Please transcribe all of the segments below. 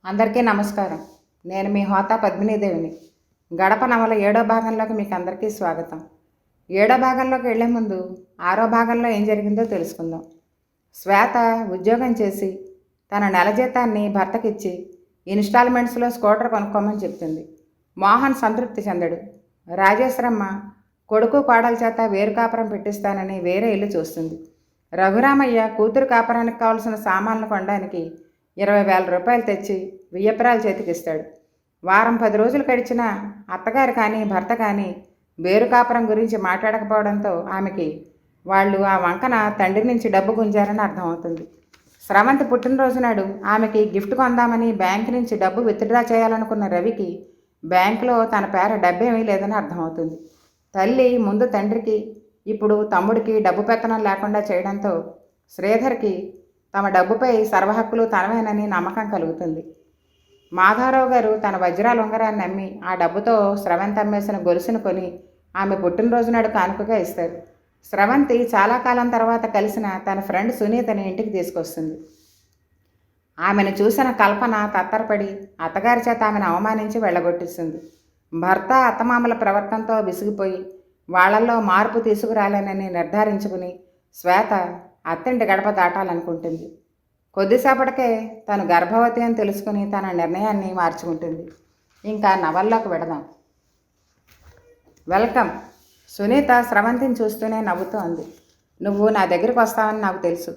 అందరికీ నమస్కారం. నేను మీ హోతా పద్మినీదేవిని. గడప నవల 7వ భాగంలోకి మీకు అందరికీ స్వాగతం. 7వ భాగంలోకి వెళ్లే ముందు 6వ భాగంలో ఏం జరిగిందో తెలుసుకుందాం. శ్వేత ఉద్యోగం చేసి తన నెల జీతాన్ని భర్తకిచ్చి ఇన్స్టాల్మెంట్స్లో స్కూటర్ కొనుక్కోమని చెప్తుంది. మోహన్ సంతృప్తి చెందడు. రాజేశ్వరమ్మ కొడుకు కోడల చేత వేరు కాపురం పెట్టిస్తానని వేరే ఇల్లు చూస్తుంది. రఘురామయ్య కూతురు కాపురానికి కావలసిన సామాన్లు కొనడానికి 20,000 రూపాయలు తెచ్చి వియ్యపురాల చేతికిస్తాడు. వారం 10 రోజులు గడిచినా అత్తగారు కానీ భర్త కానీ వేరు కాపురం గురించి మాట్లాడకపోవడంతో ఆమెకి వాళ్ళు ఆ వంకన తండ్రి నుంచి డబ్బు గుంజారని అర్థమవుతుంది. స్రవంతి పుట్టినరోజు నాడు ఆమెకి గిఫ్ట్ కొందామని బ్యాంకు నుంచి డబ్బు విత్డ్రా చేయాలనుకున్న రవికి బ్యాంకులో తన పేర డబ్బేమీ లేదని అర్థమవుతుంది. తల్లి ముందు తండ్రికి ఇప్పుడు తమ్ముడికి డబ్బు పెత్తనం లేకుండా చేయడంతో శ్రీధర్కి తమ డబ్బుపై సర్వహక్కులు తనవేనని నమ్మకం కలుగుతుంది. మాధవరావు గారు తన వజ్రాల ఉంగరాన్ని అమ్మి ఆ డబ్బుతో స్రవంతి అమ్మేసిన గొలుసును కొని ఆమె పుట్టినరోజు నాడు కానుకగా ఇస్తారు. స్రవంతి చాలా కాలం తర్వాత కలిసిన తన ఫ్రెండ్ సునీతని ఇంటికి తీసుకొస్తుంది. ఆమెను చూసిన కల్పన తత్తరపడి అత్తగారి చేత ఆమెను అవమానించి వెళ్ళగొట్టిస్తుంది. భర్త అత్తమామల ప్రవర్తనతో విసిగిపోయి వాళ్లలో మార్పు తీసుకురాలేనని నిర్ధారించుకుని శ్వేత అత్తింటి గడప దాటాలనుకుంటుంది. కొద్దిసేపటికే తను గర్భవతి అని తెలుసుకుని తన నిర్ణయాన్ని మార్చుకుంటుంది. ఇంకా నవల్లోకి వెడదాం. వెల్కమ్. సునీత స్రవంతిని చూస్తూనే నవ్వుతూ అంది. నువ్వు నా దగ్గరికి వస్తావని నాకు తెలుసు.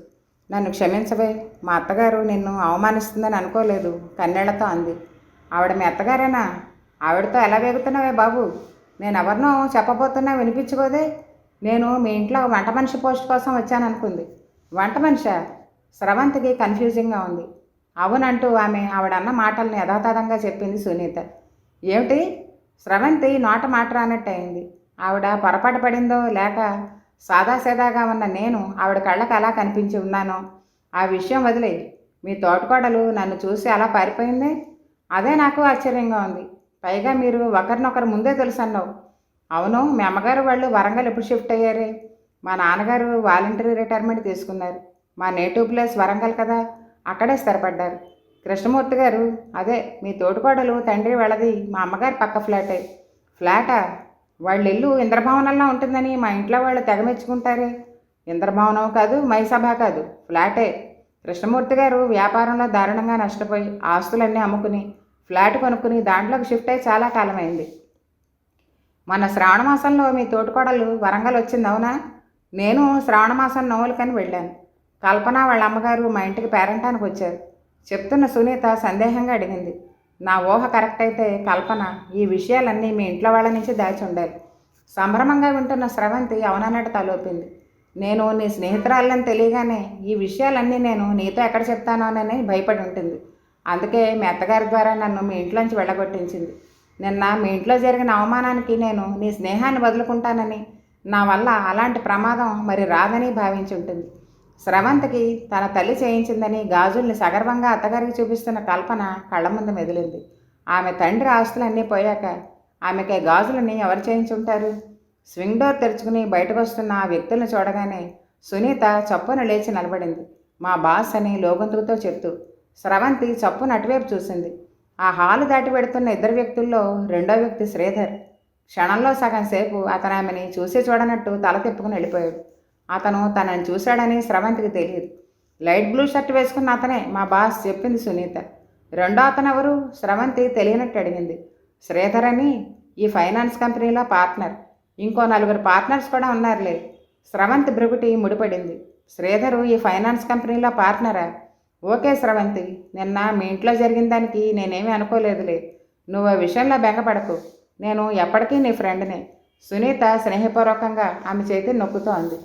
నన్ను క్షమించవే. మా అత్తగారు నిన్ను అవమానిస్తుందని అనుకోలేదు కన్నీళ్లతో అంది. ఆవిడ మీ అత్తగారేనా? ఆవిడతో ఎలా వేగుతున్నావే బాబు? నేను ఎవరినో చెప్పబోతున్నా వినిపించుకోదే. నేను మీ ఇంట్లో వంట మనిషి పోస్ట్ కోసం వచ్చాననుకుంది. వంట మనిషా? స్రవంతికి కన్ఫ్యూజింగ్గా ఉంది. అవునంటూ ఆవిడన్న మాటల్ని యథాతథంగా చెప్పింది సునీత. ఏమిటి? స్రవంతి నోట మాట రానట్టు అయింది. ఆవిడ పొరపాటు పడిందో లేక సాదాసీదాగా ఉన్న నేను ఆవిడ కళ్ళకు అలా కనిపించి ఉన్నానో ఆ విషయం వదిలే. మీ తోటకోడలు నన్ను చూసి అలా పారిపోయిందే, అదే నాకు ఆశ్చర్యంగా ఉంది. పైగా మీరు ఒకరినొకరు ముందే తెలుసు అన్నావు. అవును, మీ అమ్మగారు వాళ్ళు వరంగల్ ఎప్పుడు షిఫ్ట్ అయ్యారే? మా నాన్నగారు వాలంటరీ రిటైర్మెంట్ తీసుకున్నారు. మా నేటివ్ ప్లేస్ వరంగల్ కదా, అక్కడే స్థిరపడ్డారు. కృష్ణమూర్తి గారు, అదే మీ తోటికోడలు తండ్రి వాళ్ళది మా అమ్మగారి పక్క ఫ్లాటే. ఫ్లాటా? వాళ్ళ ఇల్లు ఇంద్రభవనంలో ఉంటుందని మా ఇంట్లో వాళ్ళు తెగమెచ్చుకుంటారే. ఇంద్రభవనం కాదు, మైసభ కాదు, ఫ్లాటే. కృష్ణమూర్తి గారు వ్యాపారంలో దారుణంగా నష్టపోయి ఆస్తులన్నీ అమ్ముకుని ఫ్లాట్ కొనుక్కుని దాంట్లోకి షిఫ్ట్ అయ్యి చాలా కాలమైంది. మన శ్రావణమాసంలో మీ తోటికోడలు వరంగల్ వచ్చింది, అవునా? నేను శ్రావణమాసం నవ్వులకని వెళ్ళాను. కల్పన వాళ్ళ అమ్మగారు మా ఇంటికి పేరంటానికి వచ్చారు. చెప్తున్న సునీత సందేహంగా అడిగింది. నా ఊహ కరెక్ట్ అయితే కల్పన ఈ విషయాలన్నీ మీ ఇంట్లో వాళ్ళ నుంచి దాచి ఉండాలి. సంభ్రమంగా వింటున్న స్రవంతి అవునన్నట్టు తలోపింది. నేను నీ స్నేహితురాలని తెలియగానే ఈ విషయాలన్నీ నేను నీతో ఎక్కడ చెప్తానోనని భయపడి ఉంటుంది. అందుకే మీ అత్తగారి ద్వారా నన్ను మీ ఇంట్లోంచి వెళ్ళగొట్టించింది. నిన్న మీ ఇంట్లో జరిగిన అవమానానికి నేను నీ స్నేహాన్ని వదులుకుంటానని, నా వల్ల అలాంటి ప్రమాదం మరి రాదని భావించి ఉంటుంది. స్రవంతికి తన తల్లి చేయించిందని గాజుల్ని సగర్వంగా అత్తగారికి చూపిస్తున్న కల్పన కళ్ళ ముందు మెదిలింది. ఆమె తండ్రి ఆస్తులన్నీ పోయాక ఆమెకి గాజులని ఎవరు చేయించుంటారు? స్వింగ్ డోర్ తెరుచుకుని బయటకు వస్తున్న ఆ వ్యక్తులను చూడగానే సునీత చప్పున లేచి నిలబడింది. మా బాస్ అని లోగొంతుకుతో చెప్తూ. స్రవంతి చప్పున అటువైపు చూసింది. ఆ హాలు దాటి పెడుతున్న ఇద్దరు వ్యక్తుల్లో రెండో వ్యక్తి శ్రీధర్. క్షణంలో సగం సేపు అతను ఆమెని చూసి చూడనట్టు తల తిప్పుకుని వెళ్ళిపోయాడు. అతను తనని చూశాడని స్రవంతికి తెలియదు. లైట్ బ్లూ షర్ట్ వేసుకున్న అతనే మా బాస్, చెప్పింది సునీత. రెండో అతను ఎవరు? స్రవంతి తెలియనట్టు అడిగింది. శ్రీధర్ అని ఈ ఫైనాన్స్ కంపెనీలో పార్ట్నర్. ఇంకో 4 పార్ట్నర్స్ కూడా ఉన్నారులే. స్రవంతి భృగుటి ముడిపడింది. శ్రీధరు ఈ ఫైనాన్స్ కంపెనీలో పార్ట్నరా? ఓకే స్రవంతి, నిన్న మీ ఇంట్లో జరిగిన దానికి నేనేమీ అనుకోలేదులే. నువ్వు ఆ విషయంలో బెంగపడకు. నేను ఎప్పటికీ నీ ఫ్రెండ్నే. సునీత స్నేహపూర్వకంగా ఆమె చేతిని నొక్కుతూ అంది.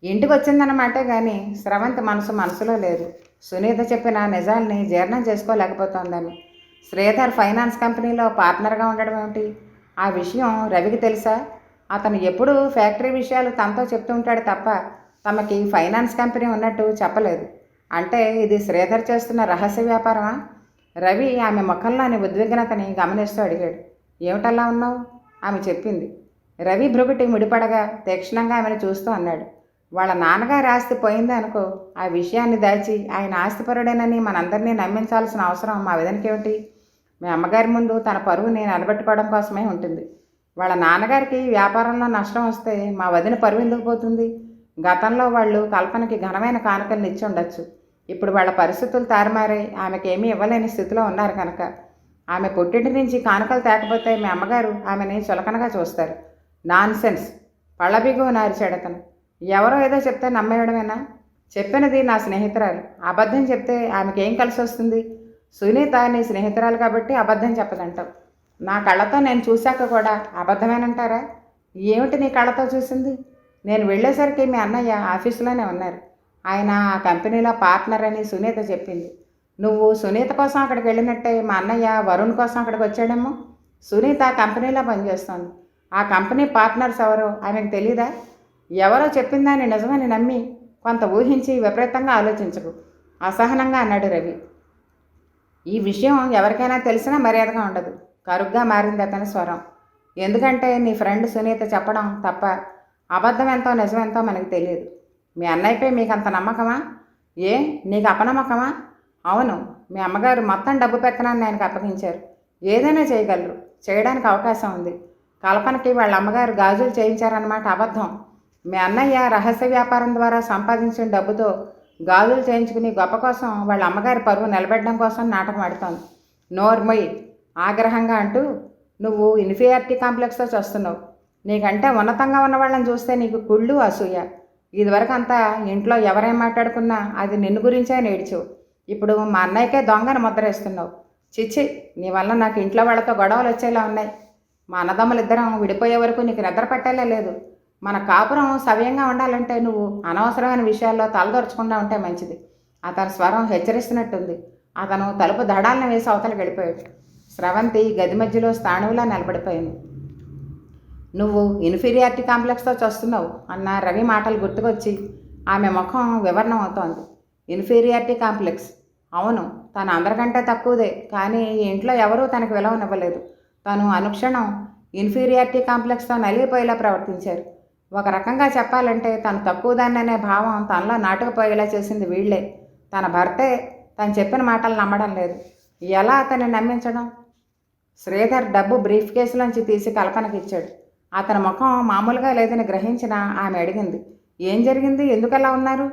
ఇంటికి వచ్చిందన్నమాటే కానీ స్రవంతి మనసులో లేదు. సునీత చెప్పిన నిజాల్ని జీర్ణం చేసుకోలేకపోతోందని. శ్రీధర్ ఫైనాన్స్ కంపెనీలో పార్ట్నర్గా ఉండడం ఏమిటి? ఆ విషయం రవికి తెలుసా? అతను ఎప్పుడూ ఫ్యాక్టరీ విషయాలు తనతో చెప్తూ ఉంటాడు తప్ప తమకి ఫైనాన్స్ కంపెనీ ఉన్నట్టు చెప్పలేదు. అంటే ఇది శ్రీధర్ చేస్తున్న రహస్య వ్యాపారమా? రవి ఆమె ముఖంలోని ఉద్విగ్నతని గమనిస్తూ అడిగాడు. ఏమిటల్లా ఉన్నావు? ఆమె చెప్పింది. రవి భృగుటి ముడిపడగా తీక్షణంగా ఆమెను చూస్తూ అన్నాడు. వాళ్ళ నాన్నగారి ఆస్తి పోయింది అనుకో, ఆ విషయాన్ని దాచి ఆయన ఆస్తిపరుడేనని మనందరినీ నమ్మించాల్సిన అవసరం మా వదినకేమిటి? మీ అమ్మగారి ముందు తన పరువుని నిలబెట్టుకోవడం కోసమే ఉంటుంది. వాళ్ళ నాన్నగారికి వ్యాపారంలో నష్టం వస్తే మా వదిన పరువు ఎందుకు పోతుంది? గతంలో వాళ్ళు కల్పనకి ఘనమైన కానుకలను ఇచ్చి ఉండొచ్చు. ఇప్పుడు వాళ్ళ పరిస్థితులు తారుమారై ఆమెకేమీ ఇవ్వలేని స్థితిలో ఉన్నారు కనుక ఆమె పుట్టింటి నుంచి కానుకలు తేకపోతే మీ అమ్మగారు ఆమెని చులకనగా చూస్తారు. Nonsense! పళ్ళబిగు నారిచాడతను. ఎవరో ఏదో చెప్తే నమ్మేయడమేనా? చెప్పినది నా స్నేహితురాలు. అబద్ధం చెప్తే ఆమెకేం కలిసి వస్తుంది? సునీత నీ స్నేహితురాలు కాబట్టి అబద్ధం చెప్పదంటావు. నా కళ్ళతో నేను చూశాక కూడా అబద్ధమేనంటారా? ఏమిటి నీ కళ్ళతో చూసింది? నేను వెళ్ళేసరికి మీ అన్నయ్య ఆఫీసులోనే ఉన్నారు. ఆయన ఆ కంపెనీలో పార్ట్నర్ అని సునీత చెప్పింది. నువ్వు సునీత కోసం అక్కడికి వెళ్ళినట్టే మా అన్నయ్య వరుణ్ కోసం అక్కడికి వచ్చాడేమో. సునీత కంపెనీలో పనిచేస్తోంది. ఆ కంపెనీ పార్ట్నర్స్ ఎవరో ఆమెకు తెలీదా? ఎవరో చెప్పిందాన్ని నిజమని నమ్మి కొంత ఊహించి విపరీతంగా ఆలోచించకు, అసహనంగా అన్నాడు రవి. ఈ విషయం ఎవరికైనా తెలిసినా మర్యాదగా ఉండదు. కరుగ్గా మారింది అతని స్వరం. ఎందుకంటే నీ ఫ్రెండ్ సునీత చెప్పడం తప్ప అబద్ధం ఎంతో నిజమెంతో మనకు తెలియదు. మీ అన్నయ్యపై మీకు అంత నమ్మకమా? ఏ, నీకు అపనమ్మకమా? అవును, మీ అమ్మగారు మొత్తం డబ్బు పెత్తనాన్ని ఆయనకు అప్పగించారు. ఏదైనా చేయగలరు, చేయడానికి అవకాశం ఉంది. కల్పనకి వాళ్ళ అమ్మగారు గాజులు చేయించారన్నమాట అబద్ధం. మీ అన్నయ్య రహస్య వ్యాపారం ద్వారా సంపాదించిన డబ్బుతో గాజులు చేయించుకుని గొప్ప కోసం వాళ్ళ అమ్మగారి పరువు నిలబెట్టడం కోసం నాటకం ఆడుతోంది. నోర్మొయ్ ఆగ్రహంగా అంటూ, నువ్వు ఇన్ఫీరియారిటీ కాంప్లెక్స్తో చూస్తున్నావు. నీకంటే ఉన్నతంగా ఉన్న వాళ్ళని చూస్తే నీకు కుళ్ళు అసూయ. ఇదివరకు అంతా ఇంట్లో ఎవరేం మాట్లాడుకున్నా అది నిన్ను గురించే నేర్చావు. ఇప్పుడు మా అన్నయ్యకే దొంగని ముద్రేస్తున్నావు. చిచ్చి, నీ వల్ల నాకు ఇంట్లో వాళ్ళతో గొడవలు వచ్చేలా ఉన్నాయి. మా అన్నదమ్ములిద్దరం విడిపోయే వరకు నీకు నిద్ర పట్టేలా లేదు. మన కాపురం సవ్యంగా ఉండాలంటే నువ్వు అనవసరమైన విషయాల్లో తలదొరచకుండా ఉంటే మంచిది. అతని స్వరం హెచ్చరిస్తున్నట్టుంది. అతను తలుపు దడాలను వేసి అవతలకి వెళ్ళిపోయాడు. స్రవంతి గది మధ్యలో స్థాణువులా నిలబడిపోయింది. నువ్వు ఇన్ఫీరియారిటీ కాంప్లెక్స్తో చూస్తున్నావు అన్న రవి మాటలు గుర్తుకొచ్చి ఆమె ముఖం వివరణం అవుతోంది. Inferiority complex? అవును, తను అందరికంటే తక్కువదే. కానీ ఈ ఇంట్లో ఎవరూ తనకు విలువనివ్వలేదు. తను అనుక్షణం ఇన్ఫీరియారిటీ కాంప్లెక్స్తో నలిగిపోయేలా ప్రవర్తించారు. ఒక రకంగా చెప్పాలంటే తను తక్కువదాన్ననే భావం తనలో నాటుకుపోయేలా చేసింది వీళ్లే. తన భర్తే తను చెప్పిన మాటలు నమ్మడం లేదు. ఎలా అతన్ని నమ్మించడం? శ్రీధర్ డబ్బు బ్రీఫ్ కేసులోంచి తీసి కల్పనకి ఇచ్చాడు. అతని ముఖం మామూలుగా లేదని గ్రహించిన ఆమె అడిగింది, ఏం జరిగింది? ఎందుకలా ఉన్నారు?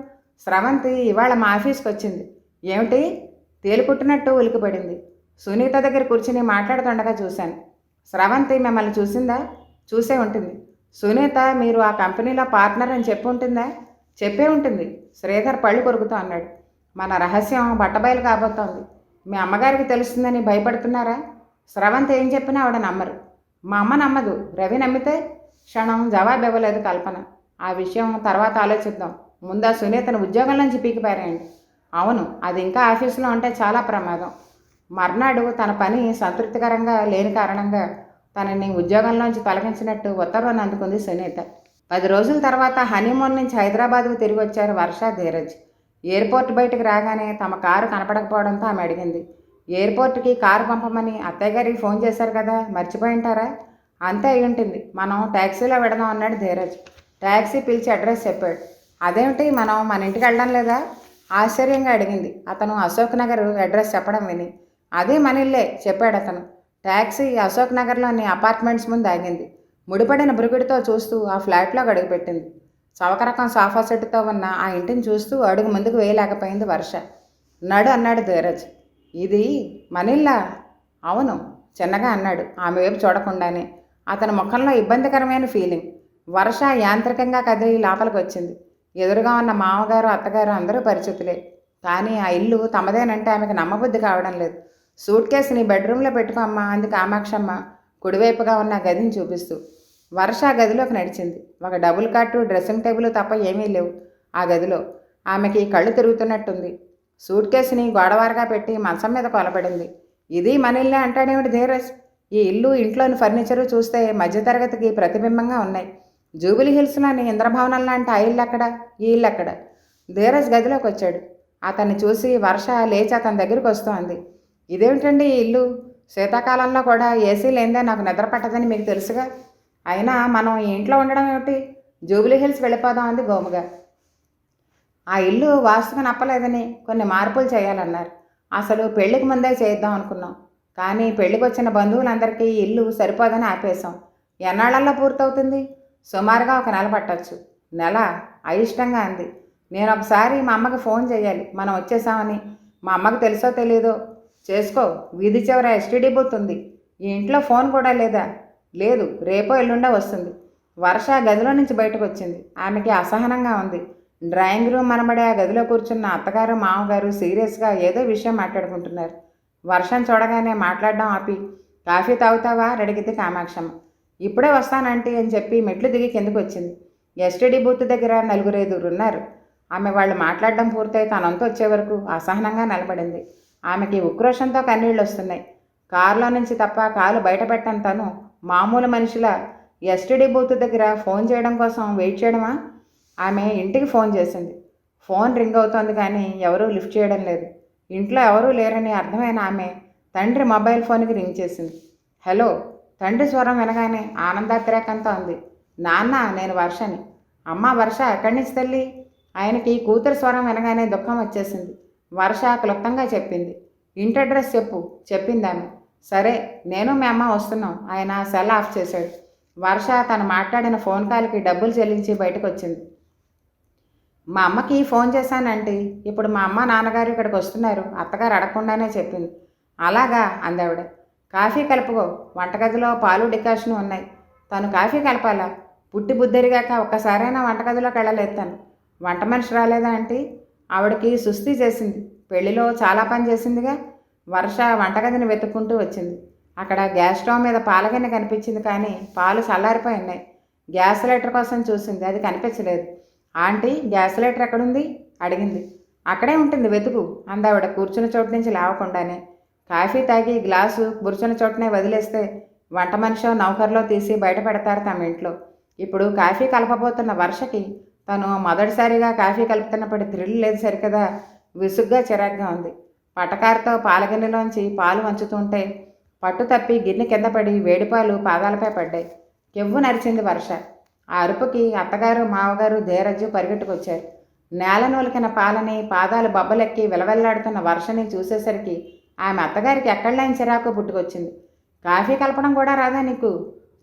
స్రవంతి ఇవాళ మా ఆఫీస్కి వచ్చింది. ఏమిటి? తేలిపుట్టినట్టు ఉలికిపడింది. సునీత దగ్గర కూర్చుని మాట్లాడుతుండగా చూశాను. స్రవంతి మిమ్మల్ని చూసిందా? చూసే ఉంటుంది. సునీత మీరు ఆ కంపెనీలో పార్ట్నర్ అని చెప్పి ఉంటుందా? చెప్పే ఉంటుంది. శ్రీధర్ పళ్ళు కొరుకుతూ అన్నాడు. మన రహస్యం బట్టబయలు కాబోతోంది. మీ అమ్మగారికి తెలుస్తుందని భయపడుతున్నారా? స్రవంతి ఏం చెప్పినా ఆవిడ నమ్మరు. మా అమ్మ నమ్మదు. రవి నమ్మితే? క్షణం జవాబు ఇవ్వలేదు కల్పన. ఆ విషయం తర్వాత ఆలోచిద్దాం. ముందా సునీతను ఉద్యోగం నుంచి పీకిపారేయండి. అవును, అది ఇంకా ఆఫీసులో ఉంటే చాలా ప్రమాదం. మర్నాడు తన పని సంతృప్తికరంగా లేని కారణంగా తనని ఉద్యోగంలోంచి తొలగించినట్టు ఉత్తర్వును అందుకుంది సునీత. 10 రోజుల తర్వాత హనీమూన్ నుంచి హైదరాబాద్కు తిరిగి వచ్చారు వర్ష, ధీరజ్. ఎయిర్పోర్ట్ బయటకు రాగానే తమ కారు కనపడకపోవడంతో ఆమె అడిగింది. ఎయిర్పోర్ట్కి కారు పంపమని అత్తయ్య గారికి ఫోన్ చేశారు కదా, మర్చిపోయింటారా? అంతే అయి ఉంటుంది. మనం ట్యాక్సీలో వెడదాం అన్నాడు ధీరజ్. ట్యాక్సీ పిలిచి అడ్రస్ చెప్పాడు. అదేమిటి, మనం మన ఇంటికి వెళ్ళడం లేదా? ఆశ్చర్యంగా అడిగింది అతను అశోక్ నగర్ అడ్రస్ చెప్పడం విని. అదే మన ఇల్లే చెప్పాడు అతను. ట్యాక్సీ అశోక్ నగర్లోని అపార్ట్మెంట్స్ ముందు ఆగింది. ముడిపడిన బురుగుడితో చూస్తూ ఆ ఫ్లాట్లో అడుగుపెట్టింది. చవకరకం సోఫా సెట్తో ఉన్న ఆ ఇంటిని చూస్తూ అడుగు ముందుకు వేయలేకపోయింది వర్ష. నడు అన్నాడు ధీరజ్. ఇది మనిల్లా? అవును, చిన్నగా అన్నాడు ఆమె వైపు చూడకుండానే. అతని ముఖంలో ఇబ్బందికరమైన ఫీలింగ్. వర్ష యాంత్రికంగా కదిలి లోపలికి వచ్చింది. ఎదురుగా ఉన్న మామగారు, అత్తగారు అందరూ పరిచితులే. కానీ ఆ ఇల్లు తమదేనంటే ఆమెకు నమ్మబుద్ధి కావడం లేదు. సూట్ కేసు నీ బెడ్రూమ్లో పెట్టుకో అమ్మా అంది కామాక్షమ్మ కుడివైపుగా ఉన్న గదిని చూపిస్తూ. వర్ష గదిలోకి నడిచింది. ఒక డబుల్ కాటు, డ్రెస్సింగ్ టేబుల్ తప్ప ఏమీ లేవు ఆ గదిలో. ఆమెకి కళ్ళు తిరుగుతున్నట్టుంది. సూట్ కేసుని గోడవారగా పెట్టి మంచం మీద కొలబడింది. ఇది మన ఇల్లే అంటాడేమిటి ధీరజ్? ఈ ఇల్లు, ఇంట్లోని ఫర్నిచరు చూస్తే మధ్యతరగతికి ప్రతిబింబంగా ఉన్నాయి. జూబిలీ హిల్స్లోని ఇంద్రభవనం లాంటి ఆ ఇల్లు అక్కడ, ఈ ఇల్లు అక్కడ. ధీరజ్ గదిలోకి వచ్చాడు. అతన్ని చూసి వర్ష లేచి అతని దగ్గరికి వస్తోంది. ఇదేమిటండి ఈ ఇల్లు? శీతాకాలంలో కూడా ఏసీ లేదే నాకు నిద్ర పట్టదని మీకు తెలుసుగా. అయినా మనం ఈ ఇంట్లో ఉండడం ఏమిటి? జూబిలీ హిల్స్ వెళ్ళిపోదాం అంది గోముగా. ఆ ఇల్లు వాస్తుకు నప్పలేదని కొన్ని మార్పులు చేయాలన్నారు. అసలు పెళ్లికి ముందే చేద్దాం అనుకున్నాం. కానీ పెళ్లికి వచ్చిన బంధువులందరికీ ఈ ఇల్లు సరిపోదని ఆపేశాం. ఎన్నాళ్లలో పూర్తవుతుంది? సుమారుగా ఒక నెల పట్టొచ్చు. నెల? అయిష్టంగా అంది. నేను ఒకసారి మా అమ్మకి ఫోన్ చేయాలి మనం వచ్చేసామని. మా అమ్మకు తెలుసో తెలీదో. చేసుకో, వీధి చివర ఎస్టీడీ బూత్ ఉంది. ఈ ఇంట్లో ఫోన్ కూడా లేదా? లేదు, రేపో ఎల్లుండో వస్తుంది. వర్ష గదిలో నుంచి బయటకు వచ్చింది. ఆమెకి అసహనంగా ఉంది. డ్రాయింగ్ రూమ్ మనబడే ఆ గదిలో కూర్చున్న అత్తగారు మామగారు సీరియస్గా ఏదో విషయం మాట్లాడుకుంటున్నారు. వర్షం చూడగానే మాట్లాడడం ఆపి, కాఫీ తాగుతావా అని అడిగింది కామాక్షమ్మ. ఇప్పుడే వస్తానంటీ అని చెప్పి మెట్లు దిగి కిందకు వచ్చింది. ఎస్టీడీ బూత్ దగ్గర నలుగురైదుగురు ఉన్నారు. ఆమె వాళ్ళు మాట్లాడడం పూర్తయి తనంతా వచ్చే వరకు అసహనంగా నిలబడింది. ఆమెకి ఉక్రోషంతో కన్నీళ్ళు వస్తున్నాయి. కారులో నుంచి తప్ప కాలు బయట పెట్టని తను మామూలు మనిషిలా ఎస్టీడీ బూత్ దగ్గర ఫోన్ చేయడం కోసం వెయిట్ చేయడమా? ఆమె ఇంటికి ఫోన్ చేసింది. ఫోన్ రింగ్ అవుతోంది కానీ ఎవరూ లిఫ్ట్ చేయడం లేదు. ఇంట్లో ఎవరూ లేరని అర్థమైన ఆమె తండ్రి మొబైల్ ఫోన్కి రింగ్ చేసింది. హలో. తండ్రి స్వరం వినగానే ఆనందాతిరేకంతో ఉంది. నాన్న, నేను వర్షని. అమ్మ వర్ష, ఎక్కడి నుంచి తల్లి? ఆయనకి కూతురు స్వరం వినగానే దుఃఖం వచ్చేసింది. వర్ష క్లుప్తంగా చెప్పింది. ఇంటి అడ్రస్ చెప్పు చెప్పింది ఆమె. సరే, నేను మీ అమ్మ వస్తున్నాం. ఆయన సెల్ ఆఫ్ చేశాడు. వర్ష తను మాట్లాడిన ఫోన్ కాల్కి డబ్బులు చెల్లించి బయటకు వచ్చింది. మా అమ్మకి ఫోన్ చేశానంటే ఇప్పుడు మా అమ్మ నాన్నగారు ఇక్కడికి వస్తున్నారు, అత్తగారు అడగకుండానే చెప్పింది. అలాగా అందావిడ. కాఫీ కలుపుకో, వంటగదిలో పాలు డికాషన్ ఉన్నాయి. తను కాఫీ కలపాలా? పుట్టి బుద్ధరిగాక ఒక్కసారైనా వంటగదిలోకి వెళ్ళలేదు తను. వంట మనిషి రాలేదా అంటే? ఆవిడకి సుస్థి చేసింది. పెళ్లిలో చాలా పని చేసిందిగా. వర్ష వంటగదిని వెతుక్కుంటూ వచ్చింది. అక్కడ గ్యాస్ స్టవ్ మీద పాలగిన్నె కనిపించింది కానీ పాలు చల్లారిపోయి ఉన్నాయి. గ్యాస్ లైటర్ కోసం చూసింది, అది కనిపించలేదు. ఆంటీ, గ్యాస్ లైటర్ ఎక్కడుంది అడిగింది. అక్కడే ఉంటుంది, వెతుకు అందావిడ కూర్చున్న చోటు నుంచి లేవకుండానే. కాఫీ తాగి గ్లాసు కూర్చున్న చోటనే వదిలేస్తే వంట మనిషో నౌకర్లో తీసి బయట పెడతారు తమ ఇంట్లో. ఇప్పుడు కాఫీ కలపబోతున్న వర్షకి తను మొదటిసారిగా కాఫీ కలుపుతున్నప్పుడు థ్రిల్ లేదు సరికదా. విసుగ్గా చిరాగ్గా ఉంది. పటకారుతో పాలగిన్నెలోంచి పాలు వంచుతుంటే పట్టు తప్పి గిన్నె కింద పడి వేడిపాలు పాదాలపై పడ్డాయి. కెవ్వు నరిచింది వర్ష. ఆ అరుపుకి అత్తగారు మావగారు ధీరజ్జు పరిగెట్టుకొచ్చారు. నేల నూలికిన పాలని పాదాలు బబ్బలెక్కి విలవెల్లాడుతున్న వర్షని చూసేసరికి ఆమె అత్తగారికి ఎక్కడలేని చిరాకు పుట్టుకొచ్చింది. కాఫీ కలపడం కూడా రాదా నీకు?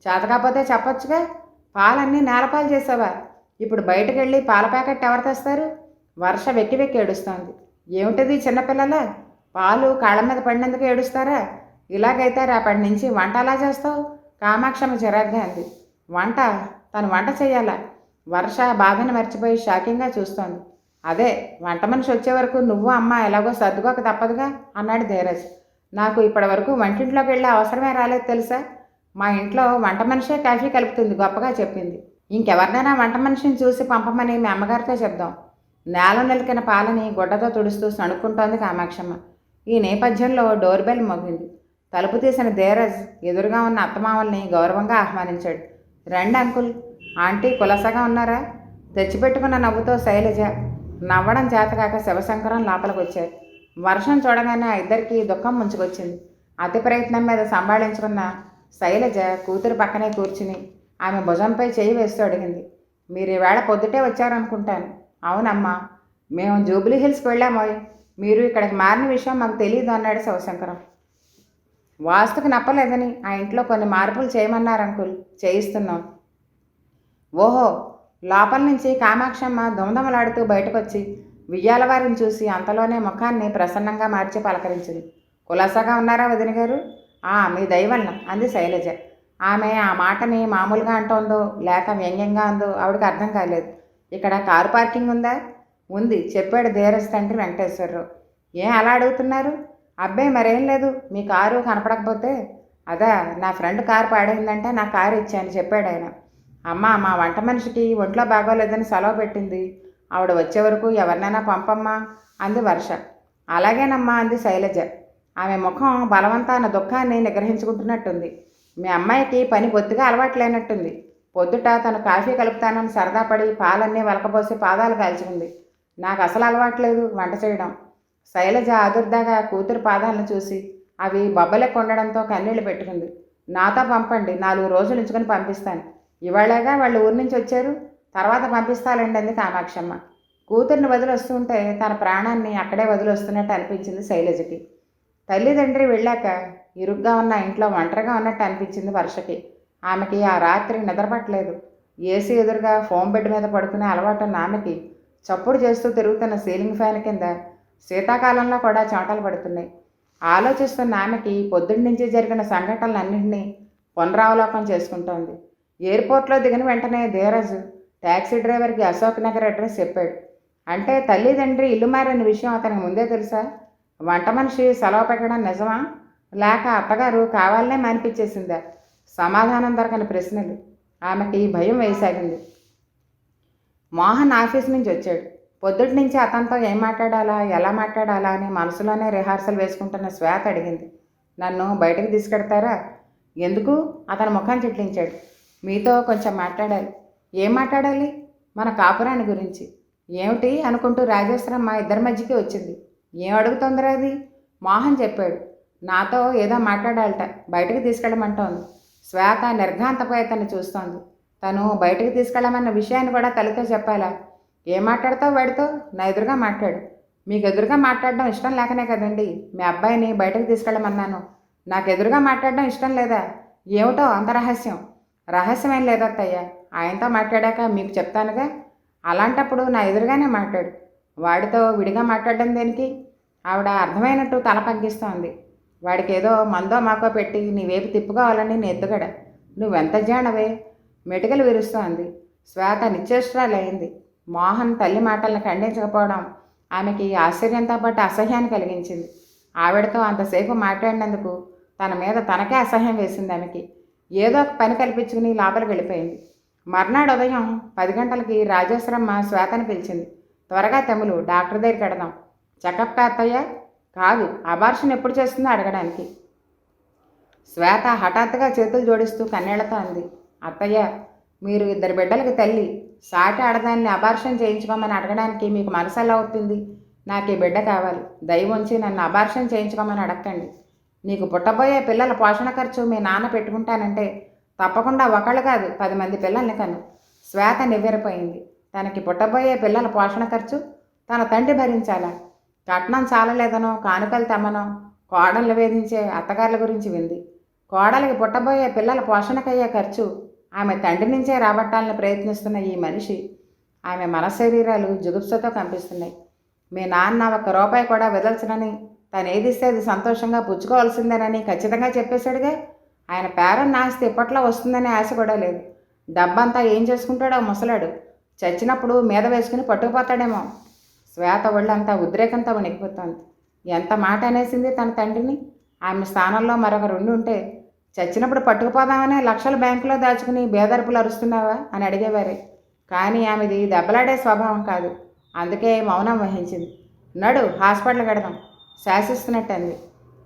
చేతకాపోతే చెప్పొచ్చుగా. పాలన్నీ నేలపాలు చేసావా? ఇప్పుడు బయటకు వెళ్ళి పాల ప్యాకెట్ ఎవరు తెస్తారు? వర్ష వెక్కి వెక్కి ఏడుస్తోంది. ఏమిటిది చిన్నపిల్లల? పాలు కాళ్ళ మీద పడినందుకు ఏడుస్తారా? ఇలాగైతే రేపటి నుంచి వంట అలా చేస్తావు? కామాక్షమ్మ చిరాగ్గా అంది. వంట? తను వంట చెయ్యాలా? వర్ష బాధను మర్చిపోయి షాకింగ్గా చూస్తోంది. అదే, వంట మనిషి వచ్చే వరకు నువ్వు అమ్మ ఎలాగో సర్దుకోక తప్పదుగా అన్నాడు ధీరజ్. నాకు ఇప్పటి వరకు వంటింట్లోకి వెళ్ళే అవసరమే రాలేదు తెలుసా. మా ఇంట్లో వంట మనిషే కాఫీ కలుపుతుంది గొప్పగా చెప్పింది. ఇంకెవరినైనా వంట మనిషిని చూసి పంపమని మీ అమ్మగారితో చెప్దాం. నేల నిలికిన పాలని గుడ్డతో తుడుస్తూ సణుక్కుంటోంది కామాక్షమ్మ. ఈ నేపథ్యంలో డోర్ బెల్ మోగింది. తలుపు తీసిన ధీరజ్ ఎదురుగా ఉన్న అత్తమామల్ని గౌరవంగా ఆహ్వానించాడు. రండి అంకుల్. ఆంటీ కులసగా ఉన్నారా? తెచ్చిపెట్టుకున్న నవ్వుతో శైలజ. నవ్వడం చేతకాక శివశంకరం లోపలికి వచ్చారు. వర్షం చూడగానే ఆ ఇద్దరికీ దుఃఖం ముంచుకొచ్చింది. అతి ప్రయత్నం మీద సంభాళించుకున్న శైలజ కూతురు పక్కనే కూర్చుని ఆమె భుజంపై చేయి వేస్తూ అడిగింది. మీరు ఈవేళ పొద్దుటే వచ్చారనుకుంటాను. అవునమ్మా, మేము జూబ్లీ హిల్స్కి వెళ్ళామోయ్. మీరు ఇక్కడికి మారిన విషయం మాకు తెలియదు అన్నాడు శివశంకరం. వాస్తుకు నప్పలేదని ఆ ఇంట్లో కొన్ని మార్పులు చేయమన్నారు అంకుల్, చేయిస్తున్నాం. ఓహో. లోపల నుంచి కామాక్షమ్మ దొమదమలాడుతూ బయటకొచ్చి వియ్యాలవారిని చూసి అంతలోనే ముఖాన్ని ప్రసన్నంగా మార్చి పలకరించింది. కులాసాగా ఉన్నారా వదిన గారు? మీ దయవలన అంది శైలజ. ఆమె ఆ మాటని మామూలుగా అంటోందో లేక వ్యంగ్యంగా ఉందో ఆవిడకి అర్థం కాలేదు. ఇక్కడ కారు పార్కింగ్ ఉందా? ఉంది చెప్పాడు ధీరజ్ తండ్రి వెంకటేశ్వరరావు. ఏం అలా అడుగుతున్నారు? అబ్బాయి మరేం లేదు, మీ కారు కనపడకపోతే. అదా, నా ఫ్రెండ్ కారు పాడైందంటే నా కారు ఇచ్చాను చెప్పాడు ఆయన. అమ్మ, మా వంట మనిషికి ఒంట్లో బాగోలేదని సెలవు పెట్టింది. ఆవిడ వచ్చే వరకు ఎవరినైనా పంపమ్మా అంది వర్ష. అలాగేనమ్మా అంది శైలజ. ఆమె ముఖం బలవంతాన దుఃఖాన్ని నిగ్రహించుకుంటున్నట్టుంది. మీ అమ్మాయికి పని బొత్తిగా అలవాటు లేనట్టుంది. పొద్దుట తను కాఫీ కలుపుతానని సరదా పడి పాలన్నీ వలకబోసి పాదాలు కాల్చుకుంది. నాకు అసలు అలవాట్లేదు వంట చేయడం. శైలజ ఆదుర్దాగా కూతురు పాదాలను చూసి అవి బొబ్బలెక్క ఉండడంతో కన్నీళ్లు పెట్టుకుంది. నాతో పంపండి, 4 రోజులు ఉంచుకొని పంపిస్తాను. ఇవాళగా వాళ్ళు ఊరి నుంచి వచ్చారు, తర్వాత పంపిస్తాలండి అంది కామాక్షమ్మ. కూతుర్ని వదిలొస్తుంటే తన ప్రాణాన్ని అక్కడే వదిలొస్తున్నట్టు అనిపించింది శైలజకి. తల్లిదండ్రి వెళ్ళాక ఇరుగ్గా ఉన్న ఇంట్లో ఒంటరిగా ఉన్నట్టు అనిపించింది వర్షకి. ఆమెకి ఆ రాత్రి నిద్రపట్టలేదు. ఏసీ ఎదురుగా ఫోమ్ బెడ్ మీద పడుకునే అలవాటున్న ఆమెకి చప్పుడు చేస్తూ తిరుగుతున్న సీలింగ్ ఫ్యాన్ కింద శీతాకాలంలో కూడా చెమటలు పడుతున్నాయి. ఆలోచిస్తున్న ఆమెకి పొద్దున్నుంచి జరిగిన సంఘటనలన్నింటినీ పునరావలోకం చేసుకుంటోంది. ఎయిర్పోర్ట్లో దిగిన వెంటనే ధీరజ్ ట్యాక్సీ డ్రైవర్కి అశోక్ నగర్ అడ్రస్ చెప్పాడు. అంటే తల్లిదండ్రి ఇల్లు మారిన విషయం అతనికి ముందే తెలుసా? వంట మనిషి సెలవు పెట్టడం నిజమా, లేక అత్తగారు కావాలనే మానిపించేసిందా? సమాధానం దొరకని ప్రశ్నలు. ఆమెకి భయం వేయసాగింది. మోహన్ ఆఫీస్ నుంచి వచ్చాడు. పొద్దుటి నుంచి అతనితో ఏం మాట్లాడాలా, ఎలా మాట్లాడాలా అని మనసులోనే రిహార్సల్ వేసుకుంటున్న శ్వేత అడిగింది. నన్ను బయటకు తీసుకెడతారా? ఎందుకు? అతను ముఖం చిట్లించాడు. మీతో కొంచెం మాట్లాడాలి. ఏం మాట్లాడాలి? మన కాపురాన్ని గురించి. ఏమిటి అనుకుంటూ రాజేశ్వరమ్మ ఇద్దరి మధ్యకి వచ్చింది. ఏం అడుగుతోందిరా అది? మోహన్ చెప్పాడు. నాతో ఏదో మాట్లాడాలట, బయటకు తీసుకెళ్ళమంటోంది. శ్వేత నిర్ఘాంతపై అతన్ని చూస్తోంది. తను బయటకు తీసుకెళ్ళమన్న విషయాన్ని కూడా తల్లితో చెప్పాలా? ఏం మాట్లాడతావు వాడితో? నా ఎదురుగా మాట్లాడు. మీకు ఎదురుగా మాట్లాడడం ఇష్టం లేకనే కదండి మీ అబ్బాయిని బయటకు తీసుకెళ్ళమన్నాను. నాకు ఎదురుగా మాట్లాడడం ఇష్టం లేదా? ఏమిటో అంత రహస్యం? రహస్యమేం లేదత్తయ్య, ఆయనతో మాట్లాడాక మీకు చెప్తానుగా. అలాంటప్పుడు నా ఎదురుగానే మాట్లాడు. వాడితో విడిగా మాట్లాడడం దేనికి? ఆవిడ అర్థమైనట్టు తల పంకిస్తోంది. వాడికి ఏదో మందో మాకో పెట్టి నీ వైపు తిప్పుకోవాలని నీ ఎత్తుగడ. నువ్వెంత జానవే? మెటికలు విరుస్తోంది. శ్వేత నిశ్చేష్టురాలైంది. మోహన్ తల్లి మాటలను ఖండించకపోవడం ఆమెకి ఆశ్చర్యంతో పాటు అసహ్యాన్ని కలిగించింది. ఆవిడతో అంతసేపు మాట్లాడినందుకు తన మీద తనకే అసహ్యం వేసింది ఆమెకి. ఏదో ఒక పని కల్పించుకుని లోపలికి వెళ్ళిపోయింది. మర్నాడు ఉదయం 10 గంటలకి రాజేశ్వరమ్మ శ్వేతని పిలిచింది. త్వరగా తెములు, డాక్టర్ దగ్గరికి వెడదాం. చెకప్ అత్తయ్య? కాదు, అబార్షన్ ఎప్పుడు చేస్తుందో అడగడానికి. శ్వేత హఠాత్తుగా చేతులు జోడిస్తూ కన్నీళ్లతో అంది. అత్తయ్య, మీరు 2 బిడ్డలకి తల్లి. సాటి ఆడదాన్ని అబార్షన్ చేయించుకోమని అడగడానికి మీకు మనసు ఎలా అవుతుంది? నాకు ఈ బిడ్డ కావాలి. దయ ఉంచి నన్ను అబార్షన్ చేయించుకోమని అడగండి. నీకు పుట్టబోయే పిల్లల పోషణ ఖర్చు మీ నాన్న పెట్టుకుంటానంటే తప్పకుండా ఒకళ్ళు కాదు 10 మంది పిల్లల్ని కను. శ్వేత నివ్వెరపోయింది. తనకి పుట్టబోయే పిల్లల పోషణ ఖర్చు తన తండ్రి భరించాలా? కట్నం చాలలేదనో, కానుకలు తెమ్మనో కోడళ్ళు వేధించే అత్తగారుల గురించి వింది. కోడలికి పుట్టబోయే పిల్లల పోషణకయ్యే ఖర్చు ఆమె తండ్రి నుంచే రాబట్టాలని ప్రయత్నిస్తున్న ఈ మనిషి ఆమె మనశరీరాలు జుగుప్సతో కంపిస్తున్నాయి. మీ నాన్న 1 రూపాయి కూడా వదల్చనని, తను ఏదిస్తే అది సంతోషంగా పుచ్చుకోవాల్సిందేనని ఖచ్చితంగా చెప్పేశాడుగా. ఆయన పేరన్న ఆస్తి ఇప్పట్లో వస్తుందనే ఆశ కూడా లేదు. డబ్బంతా ఏం చేసుకుంటాడో ముసలాడు. చచ్చినప్పుడు మీద వేసుకుని పట్టుకుపోతాడేమో. శ్వేత ఒళ్ళంతా ఉద్రేకంతో వణికిపోతోంది. ఎంత మాట అనేసింది తన తండ్రిని. ఆమె స్థానంలో మరొకరు ఉంటే చచ్చినప్పుడు పట్టుకుపోదామనే లక్షలు బ్యాంకులో దాచుకుని బేదరుపులు అరుస్తున్నావా అని అడిగేవారే. కానీ ఆమెది దెబ్బలాడే స్వభావం కాదు. అందుకే మౌనం వహించింది. నడు, హాస్పిటల్ కడదాం శాసిస్తున్నట్టు అంది.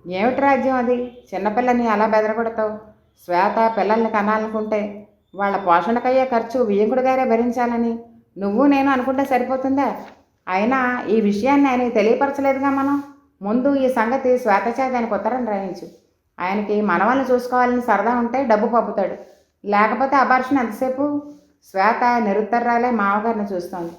ఏమిటి రాజ్యం అది? చిన్నపిల్లని అలా బెదరగొడతావు? శ్వేత పిల్లల్ని కనాలనుకుంటే వాళ్ళ పోషణకయ్యే ఖర్చు వియ్యంకుడు గారే భరించాలని నువ్వు నేను అనుకుంటే సరిపోతుందా? అయినా ఈ విషయాన్ని ఆయనకి తెలియపరచలేదుగా మనం. ముందు ఈ సంగతి శ్వేత చేత ఆయనకు ఉత్తరం రాయించు. ఆయనకి మనవల్ని చూసుకోవాలని సరదా ఉంటే డబ్బు పంపుతాడు. లేకపోతే అబార్షన్ ఎంతసేపు? శ్వేత నిరుత్తరాలే మామగారిని చూస్తోంది.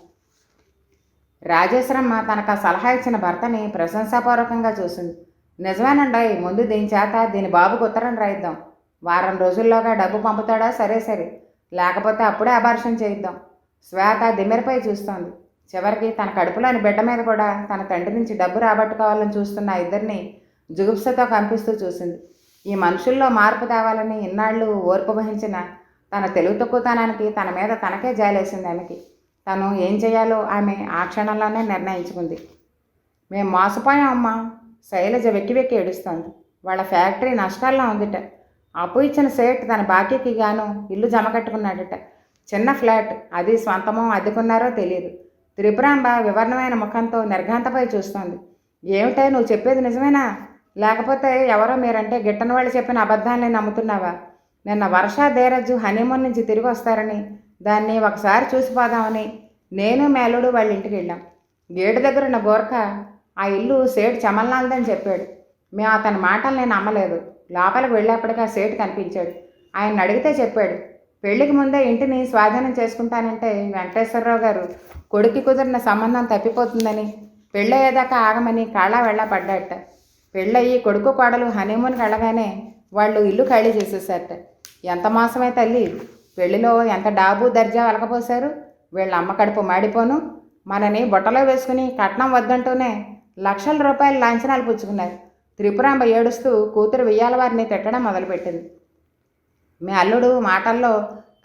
రాజేశ్వరమ్మ తనకు ఆ సలహా ఇచ్చిన భర్తని ప్రశంసాపూర్వకంగా చూసింది. నిజమేనండోయ్, ముందు దీని చేత దీని బాబుకు ఉత్తరం రాయిద్దాం. వారం రోజుల్లోగా డబ్బు పంపుతాడా? సరే సరే, లేకపోతే అప్పుడే అబార్షన్ చేయిద్దాం. శ్వేత దిమ్మెరపై చూస్తోంది. చివరికి తన కడుపులోని బిడ్డ మీద కూడా తన తండ్రి నుంచి డబ్బు రాబట్టుకోవాలని చూస్తున్న ఇద్దరిని జుగుప్సతో కంపిస్తూ చూసింది. ఈ మనుషుల్లో మార్పు తేవాలని ఇన్నాళ్ళు ఓర్పు వహించిన తన తెలుగు తక్కువతనానికి తన మీద తనకే జాలేసింది ఆమెకి. తను ఏం చేయాలో ఆమె ఆ క్షణంలోనే నిర్ణయించుకుంది. మేము మోసపోయాం అమ్మా. శైలజ వెక్కి వెక్కి ఏడుస్తోంది. వాళ్ళ ఫ్యాక్టరీ నష్టాల్లో ఉందిట. అప్పు ఇచ్చిన సేట్ తన బాకీకి గాను ఇల్లు జమ కట్టుకున్నాడట. చిన్న ఫ్లాట్, అది స్వంతమో అద్దెకున్నారో తెలియదు. త్రిపురాంబ వివరణమైన ముఖంతో నిర్ఘాంతపై చూస్తోంది. ఏమిటో నువ్వు చెప్పేది నిజమేనా? లేకపోతే ఎవరో మీరంటే గిట్టని వాళ్ళు చెప్పిన అబద్ధాలని నమ్ముతున్నావా? నిన్న వర్ష ధీరజ్ హనీమూన్ నుంచి తిరిగి వస్తారని, దాన్ని ఒకసారి చూసిపోదామని నేను మేలుడు వాళ్ళ ఇంటికి వెళ్ళాం. గేటు దగ్గర ఉన్న గోర్ఖ ఆ ఇల్లు సేటు చమల్నాల్దని చెప్పాడు. మేము అతని మాటలు నేను నమ్మలేదు. లోపలికి వెళ్ళేప్పటికీ ఆ సేటు కనిపించాడు. ఆయన అడిగితే చెప్పాడు. పెళ్లికి ముందే ఇంటిని స్వాధీనం చేసుకుంటానంటే వెంకటేశ్వరరావు గారు కొడుక్కి కుదిరిన సంబంధం తప్పిపోతుందని పెళ్ళయ్యేదాకా ఆగమని కాళ్ళ వెళ్ళ పడ్డాట. పెళ్ళయి కొడుకు కోడలు హనీమూన్కి వెళ్ళగానే వాళ్ళు ఇల్లు ఖాళీ చేసేసారట. ఎంత మోసమే తల్లి! పెళ్లిలో ఎంత డాబు దర్జా వెలకపోశారు. వీళ్ళ అమ్మ కడుపు మాడిపోను. మనని బుట్టలో వేసుకుని కట్నం వద్దంటూనే లక్షల రూపాయలు లాంఛనాలు పుచ్చుకున్నారు. త్రిపురాంబ ఏడుస్తూ కూతురు వెయ్యాల వారిని తిట్టడం మొదలుపెట్టింది. మీ అల్లుడు మాటల్లో